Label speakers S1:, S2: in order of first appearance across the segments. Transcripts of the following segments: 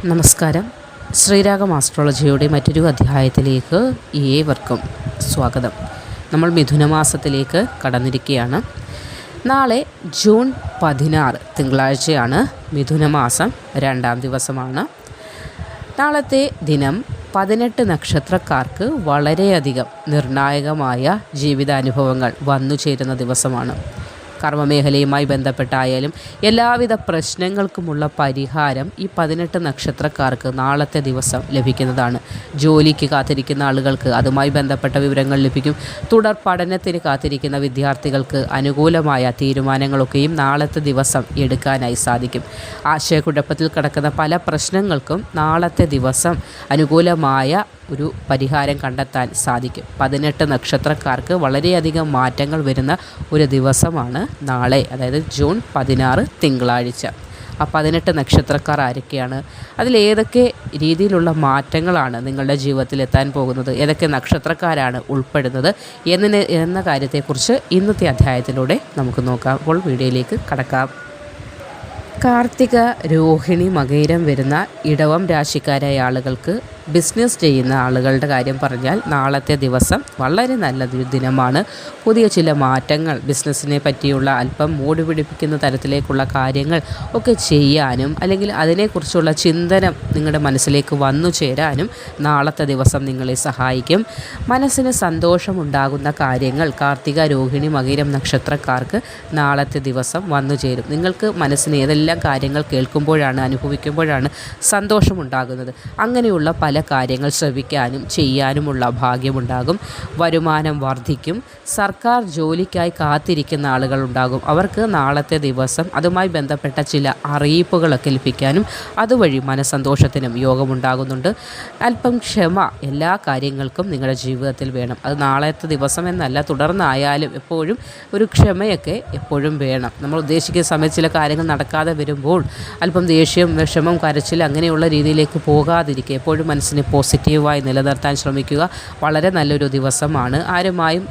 S1: നമസ്കാരം. ശ്രീരാഗം ആസ്ട്രോളജിയുടെ മറ്റൊരു അധ്യായത്തിലേക്ക് ഏവർക്കും സ്വാഗതം. നമ്മൾ മിഥുനമാസത്തിലേക്ക് കടന്നിരിക്കുകയാണ്. നാളെ ജൂൺ 16 തിങ്കളാഴ്ചയാണ്. മിഥുനമാസം 2-ാം ദിവസമാണ്. നാളത്തെ ദിനം 18 നക്ഷത്രക്കാർക്ക് വളരെയധികം നിർണായകമായ ജീവിതാനുഭവങ്ങൾ വന്നു ചേരുന്ന ദിവസമാണ്. കർമ്മമേഖലയുമായി ബന്ധപ്പെട്ടായാലും എല്ലാവിധ പ്രശ്നങ്ങൾക്കുമുള്ള പരിഹാരം ഈ 18 നക്ഷത്രക്കാർക്ക് നാളത്തെ ദിവസം ലഭിക്കുന്നതാണ്. ജോലിക്ക് കാത്തിരിക്കുന്ന ആളുകൾക്ക് അതുമായി ബന്ധപ്പെട്ട വിവരങ്ങൾ ലഭിക്കും. തുടർ പഠനത്തിന് കാത്തിരിക്കുന്ന വിദ്യാർത്ഥികൾക്ക് അനുകൂലമായ തീരുമാനങ്ങളൊക്കെയും നാളത്തെ ദിവസം എടുക്കാനായി സാധിക്കും. ആശയക്കുഴപ്പത്തിൽ കിടക്കുന്ന പല പ്രശ്നങ്ങൾക്കും നാളത്തെ ദിവസം അനുകൂലമായ ഒരു പരിഹാരം കണ്ടെത്താൻ സാധിക്കും. 18 നക്ഷത്രക്കാർക്ക് വളരെയധികം മാറ്റങ്ങൾ വരുന്ന ഒരു ദിവസമാണ് നാളെ, അതായത് ജൂൺ 16 തിങ്കളാഴ്ച. ആ 18 നക്ഷത്രക്കാർ ആരൊക്കെയാണ്? അതിലേതൊക്കെ രീതിയിലുള്ള മാറ്റങ്ങളാണ് നിങ്ങളുടെ ജീവിതത്തിൽ എത്താൻ പോകുന്നത്? ഏതൊക്കെ നക്ഷത്രക്കാരാണ് ഉൾപ്പെടുന്നത് എന്ന കാര്യത്തെക്കുറിച്ച് ഇന്നത്തെ അധ്യായത്തിലൂടെ നമുക്ക് നോക്കാം. അപ്പോൾ വീഡിയോയിലേക്ക് കടക്കാം. കാർത്തിക, രോഹിണി, മകയിരം വരുന്ന ഇടവം രാശിക്കാരായ ആളുകൾക്ക്, ബിസിനസ് ചെയ്യുന്ന ആളുകളുടെ കാര്യം പറഞ്ഞാൽ നാളത്തെ ദിവസം വളരെ നല്ലൊരു ദിനമാണ്. പുതിയ ചില മാറ്റങ്ങൾ, ബിസിനസ്സിനെ പറ്റിയുള്ള അല്പം മൂട് പിടിപ്പിക്കുന്ന തരത്തിലേക്കുള്ള കാര്യങ്ങൾ ഒക്കെ ചെയ്യാനും അല്ലെങ്കിൽ അതിനെക്കുറിച്ചുള്ള ചിന്തനം നിങ്ങളുടെ മനസ്സിലേക്ക് വന്നു ചേരാനും നാളത്തെ ദിവസം നിങ്ങളെ സഹായിക്കും. മനസ്സിന് സന്തോഷമുണ്ടാകുന്ന കാര്യങ്ങൾ കാർത്തിക, രോഹിണി, മകയിരം നക്ഷത്രക്കാർക്ക് നാളത്തെ ദിവസം വന്നു ചേരും. നിങ്ങൾക്ക് മനസ്സിന് ഏതെല്ലാം കാര്യങ്ങൾ കേൾക്കുമ്പോഴാണ്, അനുഭവിക്കുമ്പോഴാണ് സന്തോഷമുണ്ടാകുന്നത്, അങ്ങനെയുള്ള പല കാര്യങ്ങൾ ശ്രവിക്കാനും ചെയ്യാനുമുള്ള ഭാഗ്യമുണ്ടാകും. വരുമാനം വർദ്ധിക്കും. സർക്കാർ ജോലിക്കായി കാത്തിരിക്കുന്ന ആളുകളുണ്ടാകും. അവർക്ക് നാളത്തെ ദിവസം അതുമായി ബന്ധപ്പെട്ട ചില അറിയിപ്പുകളൊക്കെ ലഭിക്കാനും അതുവഴി മനസ്സന്തോഷത്തിനും യോഗമുണ്ടാകുന്നുണ്ട്. അല്പം ക്ഷമ എല്ലാ കാര്യങ്ങൾക്കും നിങ്ങളുടെ ജീവിതത്തിൽ വേണം. അത് നാളത്തെ ദിവസം എന്നല്ല, തുടർന്നായാലും എപ്പോഴും ഒരു ക്ഷമയൊക്കെ എപ്പോഴും വേണം. നമ്മൾ ഉദ്ദേശിക്കുന്ന സമയത്ത് ചില കാര്യങ്ങൾ നടക്കാതെ വരുമ്പോൾ അല്പം ദേഷ്യം, വിഷമം, കരച്ചിൽ അങ്ങനെയുള്ള രീതിയിലേക്ക് പോകാതിരിക്കുക. എപ്പോഴും മനസ്സിനെ പോസിറ്റീവായി നിലനിർത്താൻ ശ്രമിക്കുക. വളരെ നല്ലൊരു ദിവസമാണ്. ആരുമായും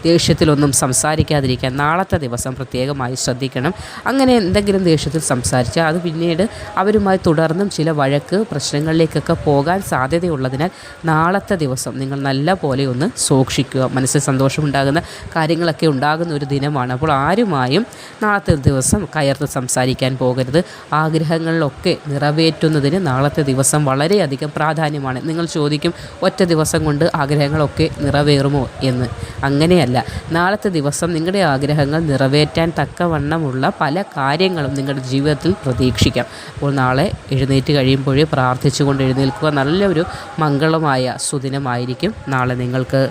S1: ദേഷ്യത്തിലൊന്നും സംസാരിക്കാതിരിക്കാൻ നാളത്തെ ദിവസം പ്രത്യേകമായി ശ്രദ്ധിക്കണം. അങ്ങനെ എന്തെങ്കിലും ദേഷ്യത്തിൽ സംസാരിച്ചാൽ അത് പിന്നീട് അവരുമായി തുടർന്നും ചില വഴക്ക് പ്രശ്നങ്ങളിലേക്കൊക്കെ പോകാൻ സാധ്യതയുള്ളതിനാൽ നാളത്തെ ദിവസം നിങ്ങൾ നല്ല പോലെ ഒന്ന് സൂക്ഷിക്കുക. മനസ്സിൽ സന്തോഷമുണ്ടാകുന്ന കാര്യങ്ങളൊക്കെ ഉണ്ടാകുന്ന ഒരു ദിനമാണ്. അപ്പോൾ ആരുമായും നാളത്തെ ദിവസം കയർത്ത് സംസാരിക്കാൻ പോകരുത്. ആഗ്രഹങ്ങളിലൊക്കെ നിറവേറ്റുന്നതിന് നാളത്തെ ദിവസം വളരെയധികം പ്രാധാന്യമാണ്. നിങ്ങൾ ചോദിക്കും, ഒറ്റ ദിവസം കൊണ്ട് ആഗ്രഹങ്ങളൊക്കെ നിറവേറുമോ എന്ന്. അങ്ങനെയല്ല. നാളത്തെ ദിവസം നിങ്ങളുടെ ആഗ്രഹങ്ങൾ നിറവേറ്റാൻ തക്കവണ്ണമുള്ള പല കാര്യങ്ങളും നിങ്ങളുടെ ജീവിതത്തിൽ പ്രതീക്ഷിക്കാം. അപ്പോൾ നാളെ എഴുന്നേറ്റ് കഴിയുമ്പോഴേ പ്രാർത്ഥിച്ചുകൊണ്ട് എഴുന്നേൽക്കുക. നല്ലൊരു മംഗളമായ സുദിനമായിരിക്കും നാളെ നിങ്ങൾക്ക്.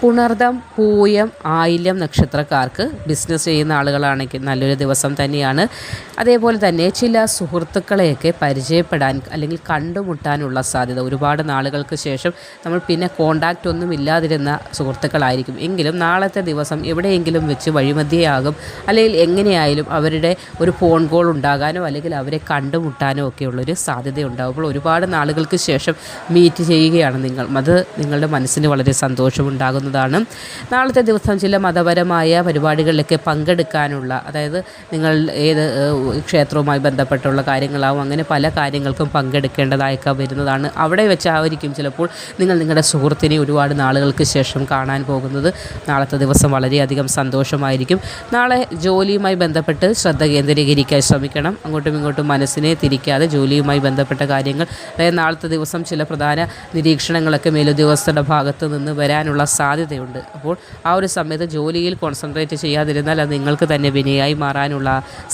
S1: പുണർദം, പൂയം, ആയില്യം നക്ഷത്രക്കാർക്ക് ബിസിനസ് ചെയ്യുന്ന ആളുകളാണെങ്കിൽ നല്ലൊരു ദിവസം തന്നെയാണ്. അതേപോലെ തന്നെ ചില സുഹൃത്തുക്കളെയൊക്കെ പരിചയപ്പെടാൻ അല്ലെങ്കിൽ കണ്ടുമുട്ടാനുള്ള സാധ്യത. ഒരുപാട് നാളുകൾക്ക് ശേഷം നമ്മൾ പിന്നെ കോണ്ടാക്റ്റ് ഒന്നും ഇല്ലാതിരുന്ന സുഹൃത്തുക്കളായിരിക്കും. എങ്കിലും നാളത്തെ ദിവസം എവിടെയെങ്കിലും വെച്ച് വഴിമധ്യയാകും, അല്ലെങ്കിൽ എങ്ങനെയായാലും അവരുടെ ഒരു ഫോൺ കോൾ ഉണ്ടാകാനോ അല്ലെങ്കിൽ അവരെ കണ്ടുമുട്ടാനോ ഒക്കെയുള്ളൊരു സാധ്യതയുണ്ടാകും. അപ്പോൾ ഒരുപാട് നാളുകൾക്ക് ശേഷം മീറ്റ് ചെയ്യുകയാണ് നിങ്ങൾ. അത് നിങ്ങളുടെ മനസ്സിന് വളരെ സന്തോഷമുണ്ടാകുന്നത്. നാളത്തെ ദിവസം ചില മതപരമായ പരിപാടികളിലൊക്കെ പങ്കെടുക്കാനുള്ള, അതായത് നിങ്ങൾ ഏത് ക്ഷേത്രവുമായി ബന്ധപ്പെട്ടുള്ള കാര്യങ്ങളാവും, അങ്ങനെ പല കാര്യങ്ങൾക്കും പങ്കെടുക്കേണ്ടതായൊക്കെ വരുന്നതാണ്. അവിടെ വെച്ചായിരിക്കും ചിലപ്പോൾ നിങ്ങൾ നിങ്ങളുടെ സുഹൃത്തിനെ ഒരുപാട് നാളുകൾക്ക് ശേഷം കാണാൻ പോകുന്നത്. നാളത്തെ ദിവസം വളരെയധികം സന്തോഷമായിരിക്കും. നാളെ ജോലിയുമായി ബന്ധപ്പെട്ട് ശ്രദ്ധ കേന്ദ്രീകരിക്കാൻ ശ്രമിക്കണം. അങ്ങോട്ടും ഇങ്ങോട്ടും മനസ്സിനെ തിരിക്കാതെ ജോലിയുമായി ബന്ധപ്പെട്ട കാര്യങ്ങൾ, അതായത് നാളത്തെ ദിവസം ചില പ്രധാന നിരീക്ഷണങ്ങളൊക്കെ മേലുദ്യോഗസ്ഥരുടെ ഭാഗത്ത് നിന്ന് വരാനുള്ള സാധ്യതയുണ്ട്. അപ്പോൾ ആ ഒരു സമയത്ത് ജോലിയിൽ കോൺസെൻട്രേറ്റ് ചെയ്യാതിരുന്നാൽ അത് നിങ്ങൾക്ക് തന്നെ വിനയായി മാറാനുള്ള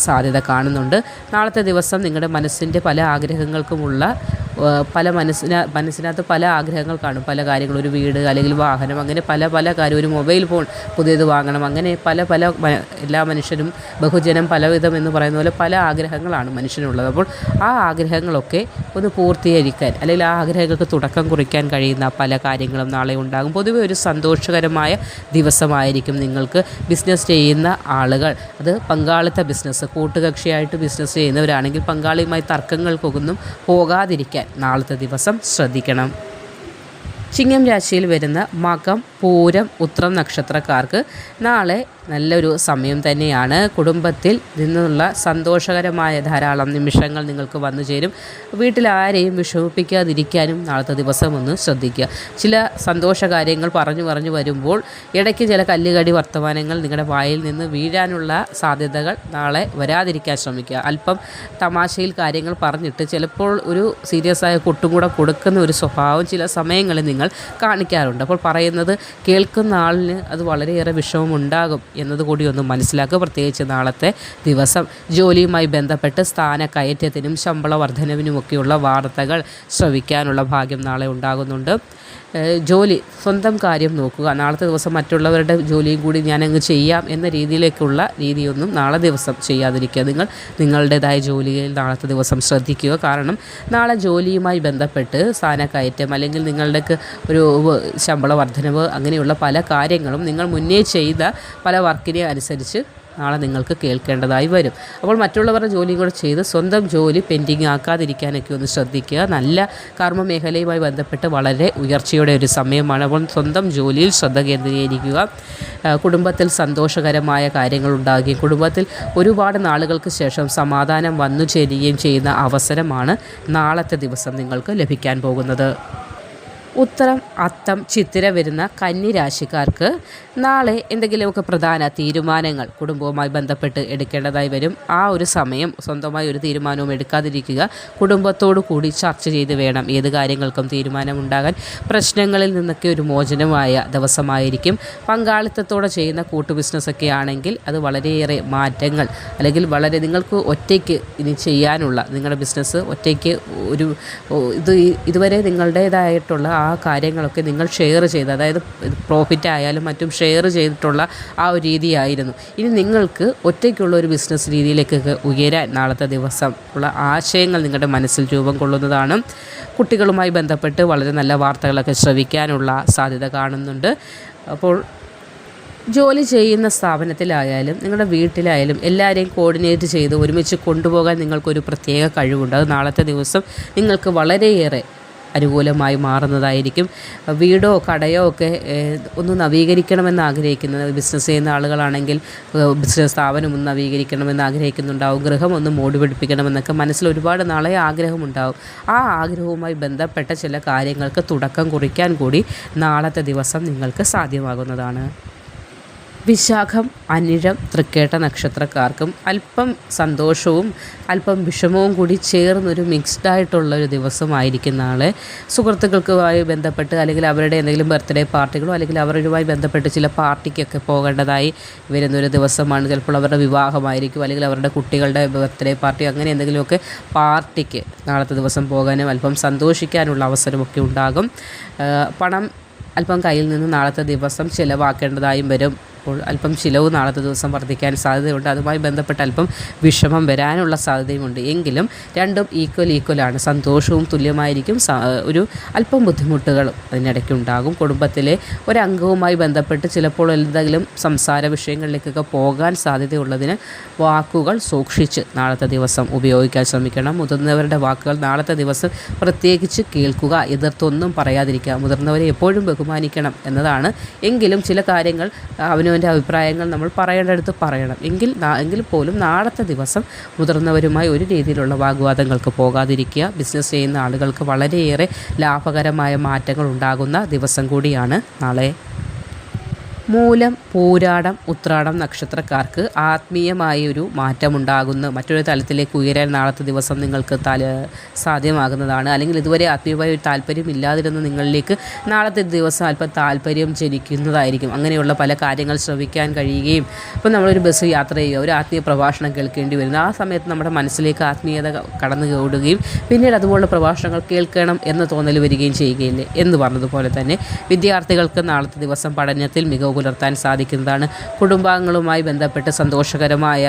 S1: സാധ്യത കാണുന്നുണ്ട്. നാളത്തെ ദിവസം നിങ്ങളുടെ മനസ്സിൻ്റെ പല ആഗ്രഹങ്ങൾക്കുമുള്ള മനസ്സിനകത്ത് പല ആഗ്രഹങ്ങൾ കാണും. പല കാര്യങ്ങൾ, ഒരു വീട് അല്ലെങ്കിൽ വാഹനം, അങ്ങനെ പല കാര്യം, ഒരു മൊബൈൽ ഫോൺ പുതിയത് വാങ്ങണം, അങ്ങനെ പല എല്ലാ മനുഷ്യരും ബഹുജനം പലവിധം എന്ന് പറയുന്ന പോലെ പല ആഗ്രഹങ്ങളാണ് മനുഷ്യനുള്ളത്. അപ്പോൾ ആ ആഗ്രഹങ്ങളൊക്കെ ഒന്ന് പൂർത്തീകരിക്കാൻ അല്ലെങ്കിൽ ആ ആഗ്രഹങ്ങൾക്ക് തുടക്കം കുറിക്കാൻ കഴിയുന്ന പല കാര്യങ്ങളും നാളെ ഉണ്ടാകും. പൊതുവെ ഒരു സന്തോഷകരമായ ദിവസമായിരിക്കും നിങ്ങൾക്ക്. ബിസിനസ് ചെയ്യുന്ന ആളുകൾ, അത് പങ്കാളിത്ത ബിസിനസ്, കൂട്ടുകക്ഷിയായിട്ട് ബിസിനസ് ചെയ്യുന്നവരാണെങ്കിൽ പങ്കാളിയുമായി തർക്കങ്ങൾക്കൊന്നും പോകാതിരിക്കാൻ നാളത്തെ ദിവസം ശ്രദ്ധിക്കണം. ചിങ്ങം രാശിയിൽ വരുന്ന മകം, പൂരം, ഉത്രം നക്ഷത്രക്കാർക്ക് നാളെ നല്ലൊരു സമയം തന്നെയാണ്. കുടുംബത്തിൽ നിന്നുള്ള സന്തോഷകരമായ ധാരാളം നിമിഷങ്ങൾ നിങ്ങൾക്ക് വന്നു ചേരും. വീട്ടിൽ ആരെയും വിഷമിപ്പിക്കാതിരിക്കാനും നാളത്തെ ദിവസം ഒന്ന് ശ്രദ്ധിക്കുക. ചില സന്തോഷ കാര്യങ്ങൾ പറഞ്ഞു വരുമ്പോൾ ഇടയ്ക്ക് ചില കല്ലുകടി വർത്തമാനങ്ങൾ നിങ്ങളുടെ വായിൽ നിന്ന് വീഴാനുള്ള സാധ്യതകൾ നാളെ വരാതിരിക്കാൻ ശ്രമിക്കുക. അല്പം തമാശയിൽ കാര്യങ്ങൾ പറഞ്ഞിട്ട് ചിലപ്പോൾ ഒരു സീരിയസ് ആയ കൊട്ടും കൂടെ കൊടുക്കുന്ന ഒരു സ്വഭാവം ചില സമയങ്ങളിൽ നിങ്ങൾ കാണിക്കാറുണ്ട്. അപ്പോൾ പറയുന്നത് കേൾക്കുന്ന ആളിന് അത് വളരെയേറെ വിഷമമുണ്ടാകും എന്നതുകൂടി ഒന്ന് മനസ്സിലാക്കുക. പ്രത്യേകിച്ച് നാളത്തെ ദിവസം ജോലിയുമായി ബന്ധപ്പെട്ട് സ്ഥാനക്കയറ്റത്തിനും ശമ്പള വർധനവിനുമൊക്കെയുള്ള വാർത്തകൾ ശ്രവിക്കാനുള്ള ഭാഗ്യം നാളെ ഉണ്ടാകുന്നുണ്ട്. ജോലി സ്വന്തം കാര്യം നോക്കുക. നാളത്തെ ദിവസം മറ്റുള്ളവരുടെ ജോലിയും കൂടി ഞാനങ്ങ് ചെയ്യാം എന്ന രീതിയിലേക്കുള്ള രീതിയൊന്നും നാളെ ദിവസം ചെയ്യാതിരിക്കുക. നിങ്ങളുടേതായ ജോലിയിൽ നാളത്തെ ദിവസം ശ്രദ്ധിക്കുക. കാരണം നാളെ ജോലിയുമായി ബന്ധപ്പെട്ട് സ്ഥാനക്കയറ്റം അല്ലെങ്കിൽ നിങ്ങളുടെക്ക് ഒരു ശമ്പള വർധനവ് അങ്ങനെയുള്ള പല കാര്യങ്ങളും നിങ്ങൾ മുന്നേ ചെയ്ത പല വർക്കിനെ അനുസരിച്ച് നാളെ നിങ്ങൾക്ക് കേൾക്കേണ്ടതായി വരും. അപ്പോൾ മറ്റുള്ളവരുടെ ജോലിയും കൂടെ ചെയ്ത് സ്വന്തം ജോലി പെൻഡിങ് ആക്കാതിരിക്കാനൊക്കെ ഒന്ന് ശ്രദ്ധിക്കുക. നല്ല കർമ്മ മേഖലയുമായി ബന്ധപ്പെട്ട് വളരെ ഉയർച്ചയുടെ ഒരു സമയമാണ്. അപ്പോൾ സ്വന്തം ജോലിയിൽ ശ്രദ്ധ കേന്ദ്രീകരിക്കുക. കുടുംബത്തിൽ സന്തോഷകരമായ കാര്യങ്ങൾ ഉണ്ടാകുകയും കുടുംബത്തിൽ ഒരുപാട് നാളുകൾക്ക് ശേഷം സമാധാനം വന്നു ചേരുകയും ചെയ്യുന്ന അവസരമാണ് നാളത്തെ ദിവസം നിങ്ങൾക്ക് ലഭിക്കാൻ പോകുന്നത്. ഉത്തരം, അത്തം, ചിത്തിര വരുന്ന കന്നി രാശിക്കാർക്ക് നാളെ എന്തെങ്കിലുമൊക്കെ പ്രധാന തീരുമാനങ്ങൾ കുടുംബവുമായി ബന്ധപ്പെട്ട് എടുക്കേണ്ടതായി വരും. ആ ഒരു സമയം സ്വന്തമായി ഒരു തീരുമാനവും എടുക്കാതിരിക്കുക. കുടുംബത്തോടു കൂടി ചർച്ച ചെയ്ത് വേണം ഏത് കാര്യങ്ങൾക്കും തീരുമാനമുണ്ടാകാൻ. പ്രശ്നങ്ങളിൽ നിന്നൊക്കെ ഒരു മോചനമായ ദിവസമായിരിക്കും. പങ്കാളിത്തത്തോടെ ചെയ്യുന്ന കൂട്ടു ബിസിനസ്സൊക്കെ ആണെങ്കിൽ അത് വളരെയേറെ മാറ്റങ്ങൾ അല്ലെങ്കിൽ വളരെ നിങ്ങൾക്ക് ഒറ്റയ്ക്ക് ഇനി ചെയ്യാനുള്ള നിങ്ങളുടെ ബിസിനസ് ഒറ്റയ്ക്ക് ഒരു ഇതുവരെ നിങ്ങളുടേതായിട്ടുള്ള ആ കാര്യങ്ങളൊക്കെ നിങ്ങൾ ഷെയർ ചെയ്ത്, അതായത് പ്രോഫിറ്റ് ആയാലും മറ്റും ഷെയർ ചെയ്തിട്ടുള്ള ആ ഒരു രീതിയായിരുന്നു. ഇനി നിങ്ങൾക്ക് ഒറ്റയ്ക്കുള്ള ഒരു ബിസിനസ് രീതിയിലേക്കൊക്കെ ഉയരാൻ നാളത്തെ ദിവസം ഉള്ള ആശയങ്ങൾ നിങ്ങളുടെ മനസ്സിൽ രൂപം കൊള്ളുന്നതാണ്. കുട്ടികളുമായി ബന്ധപ്പെട്ട് വളരെ നല്ല വാർത്തകളൊക്കെ ശ്രവിക്കാനുള്ള സാധ്യത കാണുന്നുണ്ട്. അപ്പോൾ ജോലി ചെയ്യുന്ന സ്ഥാപനത്തിലായാലും നിങ്ങളുടെ വീട്ടിലായാലും എല്ലാവരെയും കോർഡിനേറ്റ് ചെയ്ത് ഒരുമിച്ച് കൊണ്ടുപോകാൻ നിങ്ങൾക്കൊരു പ്രത്യേക കഴിവുണ്ട്. അത് നാളത്തെ ദിവസം നിങ്ങൾക്ക് വളരെയേറെ അനുകൂലമായി മാറുന്നതായിരിക്കും. വീടോ കടയോ ഒക്കെ ഒന്ന് നവീകരിക്കണമെന്ന് ആഗ്രഹിക്കുന്നത് ബിസിനസ് ചെയ്യുന്ന ആളുകളാണെങ്കിൽ ബിസിനസ് സ്ഥാപനം ഒന്ന് നവീകരിക്കണമെന്ന് ആഗ്രഹിക്കുന്നുണ്ടാവും. ഗൃഹം ഒന്ന് മോടി പിടിപ്പിക്കണമെന്നൊക്കെ മനസ്സിൽ ഒരുപാട് നാളെ ആഗ്രഹമുണ്ടാവും. ആ ആഗ്രഹവുമായി ബന്ധപ്പെട്ട ചില കാര്യങ്ങൾക്ക് തുടക്കം കുറിക്കാൻ കൂടി നാളത്തെ ദിവസം നിങ്ങൾക്ക് സാധ്യമാകുന്നതാണ്. വിശാഖം, അനിഴം, തൃക്കേട്ട നക്ഷത്രക്കാർക്കും അല്പം സന്തോഷവും അല്പം വിഷമവും കൂടി ചേർന്നൊരു മിക്സ്ഡായിട്ടുള്ളൊരു ദിവസമായിരിക്കും നാളെ. സുഹൃത്തുക്കൾക്കുമായി ബന്ധപ്പെട്ട് അല്ലെങ്കിൽ അവരുടെ എന്തെങ്കിലും ബർത്ത്ഡേ പാർട്ടികളോ അല്ലെങ്കിൽ അവരുമായി ബന്ധപ്പെട്ട് ചില പാർട്ടിക്കൊക്കെ പോകേണ്ടതായി വരുന്നൊരു ദിവസമാണ്. ചിലപ്പോൾ അവരുടെ വിവാഹമായിരിക്കും അല്ലെങ്കിൽ അവരുടെ കുട്ടികളുടെ ബർത്ത്ഡേ പാർട്ടി അങ്ങനെ എന്തെങ്കിലുമൊക്കെ പാർട്ടിക്ക് നാളത്തെ ദിവസം പോകാനും അല്പം സന്തോഷിക്കാനുള്ള അവസരമൊക്കെ ഉണ്ടാകും. പണം അല്പം കയ്യിൽ നിന്ന് നാളത്തെ ദിവസം ചിലവാക്കേണ്ടതായും വരും. അപ്പോൾ അല്പം ചിലവ് നാളത്തെ ദിവസം വർദ്ധിക്കാൻ സാധ്യതയുണ്ട്. അതുമായി ബന്ധപ്പെട്ട് അല്പം വിഷമം വരാനുള്ള സാധ്യതയുമുണ്ട്. എങ്കിലും രണ്ടും ഈക്വലാണ്. സന്തോഷവും തുല്യമായിരിക്കും. ഒരു അല്പം ബുദ്ധിമുട്ടുകളും അതിനിടയ്ക്കുണ്ടാകും. കുടുംബത്തിലെ ഒരംഗവുമായി ബന്ധപ്പെട്ട് ചിലപ്പോൾ എന്തെങ്കിലും സംസാര വിഷയങ്ങളിലേക്കൊക്കെ പോകാൻ സാധ്യതയുള്ളതിന് വാക്കുകൾ സൂക്ഷിച്ച് നാളത്തെ ദിവസം ഉപയോഗിക്കാൻ ശ്രമിക്കണം. മുതിർന്നവരുടെ വാക്കുകൾ നാളത്തെ ദിവസം പ്രത്യേകിച്ച് കേൾക്കുക. എതിർത്തൊന്നും പറയാതിരിക്കുക. മുതിർന്നവരെ എപ്പോഴും ബഹുമാനിക്കണം എന്നതാണ്. എങ്കിലും ചില കാര്യങ്ങൾ അവനവൻ്റെ അഭിപ്രായങ്ങൾ നമ്മൾ പറയേണ്ടടുത്ത് പറയണം. എങ്കിൽ പോലും നാളത്തെ ദിവസം മുതിർന്നവരുമായി ഒരു രീതിയിലുള്ള വാഗ്വാദങ്ങൾക്ക് പോകാതിരിക്കുക. ബിസിനസ് ചെയ്യുന്ന ആളുകൾക്ക് വളരെയേറെ ലാഭകരമായ മാറ്റങ്ങൾ ഉണ്ടാകുന്ന ദിവസം കൂടിയാണ് നാളെ. മൂലം, പൂരാടം, ഉത്രാടം നക്ഷത്രക്കാർക്ക് ആത്മീയമായൊരു മാറ്റമുണ്ടാകുന്ന മറ്റൊരു തലത്തിലേക്ക് ഉയരാൻ നാളത്തെ ദിവസം നിങ്ങൾക്ക് സാധ്യമാകുന്നതാണ്. അല്ലെങ്കിൽ ഇതുവരെ ആത്മീയമായ ഒരു താല്പര്യം ഇല്ലാതിരുന്ന നിങ്ങളിലേക്ക് നാളത്തെ ദിവസം അല്പം താല്പര്യം ജനിക്കുന്നതായിരിക്കും. അങ്ങനെയുള്ള പല കാര്യങ്ങൾ ശ്രവിക്കാൻ കഴിയുകയും ഇപ്പോൾ നമ്മളൊരു ബസ് യാത്ര ചെയ്യുക, ഒരു ആത്മീയ പ്രഭാഷണം കേൾക്കേണ്ടി വരുന്നു. ആ സമയത്ത് നമ്മുടെ മനസ്സിലേക്ക് ആത്മീയത കടന്നു കൂടുകയും പിന്നീട് അതുപോലുള്ള പ്രഭാഷണങ്ങൾ കേൾക്കണം എന്ന തോന്നൽ വരികയും ചെയ്യുകയില്ലേ എന്ന് പറഞ്ഞതുപോലെ തന്നെ വിദ്യാർത്ഥികൾക്ക് നാളത്തെ ദിവസം പഠനത്തിൽ മികവ് പുലർത്താൻ സാധിക്കുന്നതാണ്. കുടുംബാംഗങ്ങളുമായി ബന്ധപ്പെട്ട് സന്തോഷകരമായ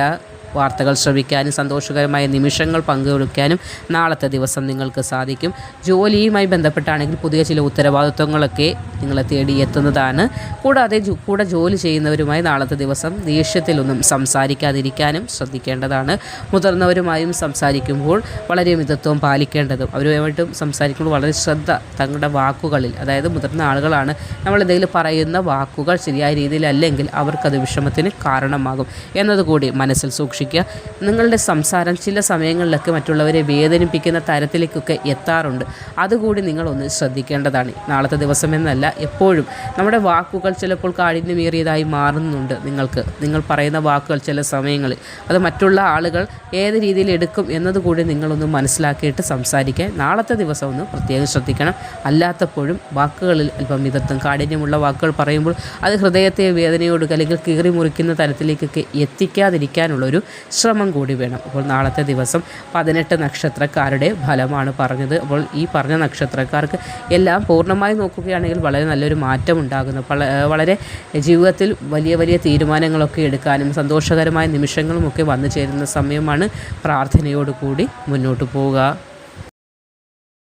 S1: വാർത്തകൾ ശ്രവിക്കാനും സന്തോഷകരമായ നിമിഷങ്ങൾ പങ്കുവയ്ക്കാനും നാളത്തെ ദിവസം നിങ്ങൾക്ക് സാധിക്കും. ജോലിയുമായി ബന്ധപ്പെട്ടാണെങ്കിൽ പുതിയ ചില ഉത്തരവാദിത്വങ്ങളൊക്കെ നിങ്ങളെ തേടി എത്തുന്നതാണ്. കൂടാതെ കൂടെ ജോലി ചെയ്യുന്നവരുമായി നാളത്തെ ദിവസം ദേഷ്യത്തിലൊന്നും സംസാരിക്കാതിരിക്കാനും ശ്രദ്ധിക്കേണ്ടതാണ്. മുതിർന്നവരുമായും സംസാരിക്കുമ്പോൾ വളരെ മിതത്വം പാലിക്കേണ്ടതും അവരുമായിട്ടും സംസാരിക്കുമ്പോൾ വളരെ ശ്രദ്ധ തങ്ങളുടെ വാക്കുകളിൽ, അതായത് മുതിർന്ന ആളുകളാണ്, നമ്മൾ എന്തെങ്കിലും പറയുന്ന വാക്കുകൾ ശരിയായ രീതിയിലല്ലെങ്കിൽ അവർക്കത് വിഷമത്തിന് കാരണമാകും എന്നതുകൂടി മനസ്സിൽ സൂക്ഷിക്കുക. നിങ്ങളുടെ സംസാരം ചില സമയങ്ങളിലൊക്കെ മറ്റുള്ളവരെ വേദനിപ്പിക്കുന്ന തരത്തിലേക്കൊക്കെ എത്താറുണ്ട്. അതുകൂടി നിങ്ങളൊന്ന് ശ്രദ്ധിക്കേണ്ടതാണ്. നാളത്തെ ദിവസം എന്നല്ല, എപ്പോഴും നമ്മുടെ വാക്കുകൾ ചിലപ്പോൾ കാഠിന്യമേറിയതായി മാറുന്നുണ്ട്. നിങ്ങൾ പറയുന്ന വാക്കുകൾ ചില സമയങ്ങളിൽ അത് മറ്റുള്ള ആളുകൾ ഏത് രീതിയിൽ എടുക്കും എന്നതുകൂടി നിങ്ങളൊന്ന് മനസ്സിലാക്കിയിട്ട് സംസാരിക്കാൻ നാളത്തെ ദിവസം ഒന്ന് പ്രത്യേകം ശ്രദ്ധിക്കണം. അല്ലാത്തപ്പോഴും വാക്കുകളിൽ അല്പം മിതത്വം, കാഠിന്യമുള്ള വാക്കുകൾ പറയുമ്പോൾ അത് ഹൃദയത്തെ വേദനയോട് അല്ലെങ്കിൽ കീറി മുറിക്കുന്ന തരത്തിലേക്കൊക്കെ എത്തിക്കാതിരിക്കാനുള്ളൊരു ശ്രമം കൂടി വേണം. അപ്പോൾ നാളത്തെ ദിവസം 18 നക്ഷത്രക്കാരുടെ ഫലമാണ് പറഞ്ഞത്. അപ്പോൾ ഈ പറഞ്ഞ നക്ഷത്രക്കാർക്ക് എല്ലാം പൂർണ്ണമായി നോക്കുകയാണെങ്കിൽ വളരെ നല്ലൊരു മാറ്റം ഉണ്ടാകുന്നു. വളരെ ജീവിതത്തിൽ വലിയ വലിയ തീരുമാനങ്ങളൊക്കെ എടുക്കാനും സന്തോഷകരമായ നിമിഷങ്ങളുമൊക്കെ വന്നു ചേരുന്ന സമയമാണ്. പ്രാർത്ഥനയോടുകൂടി മുന്നോട്ട് പോവുക.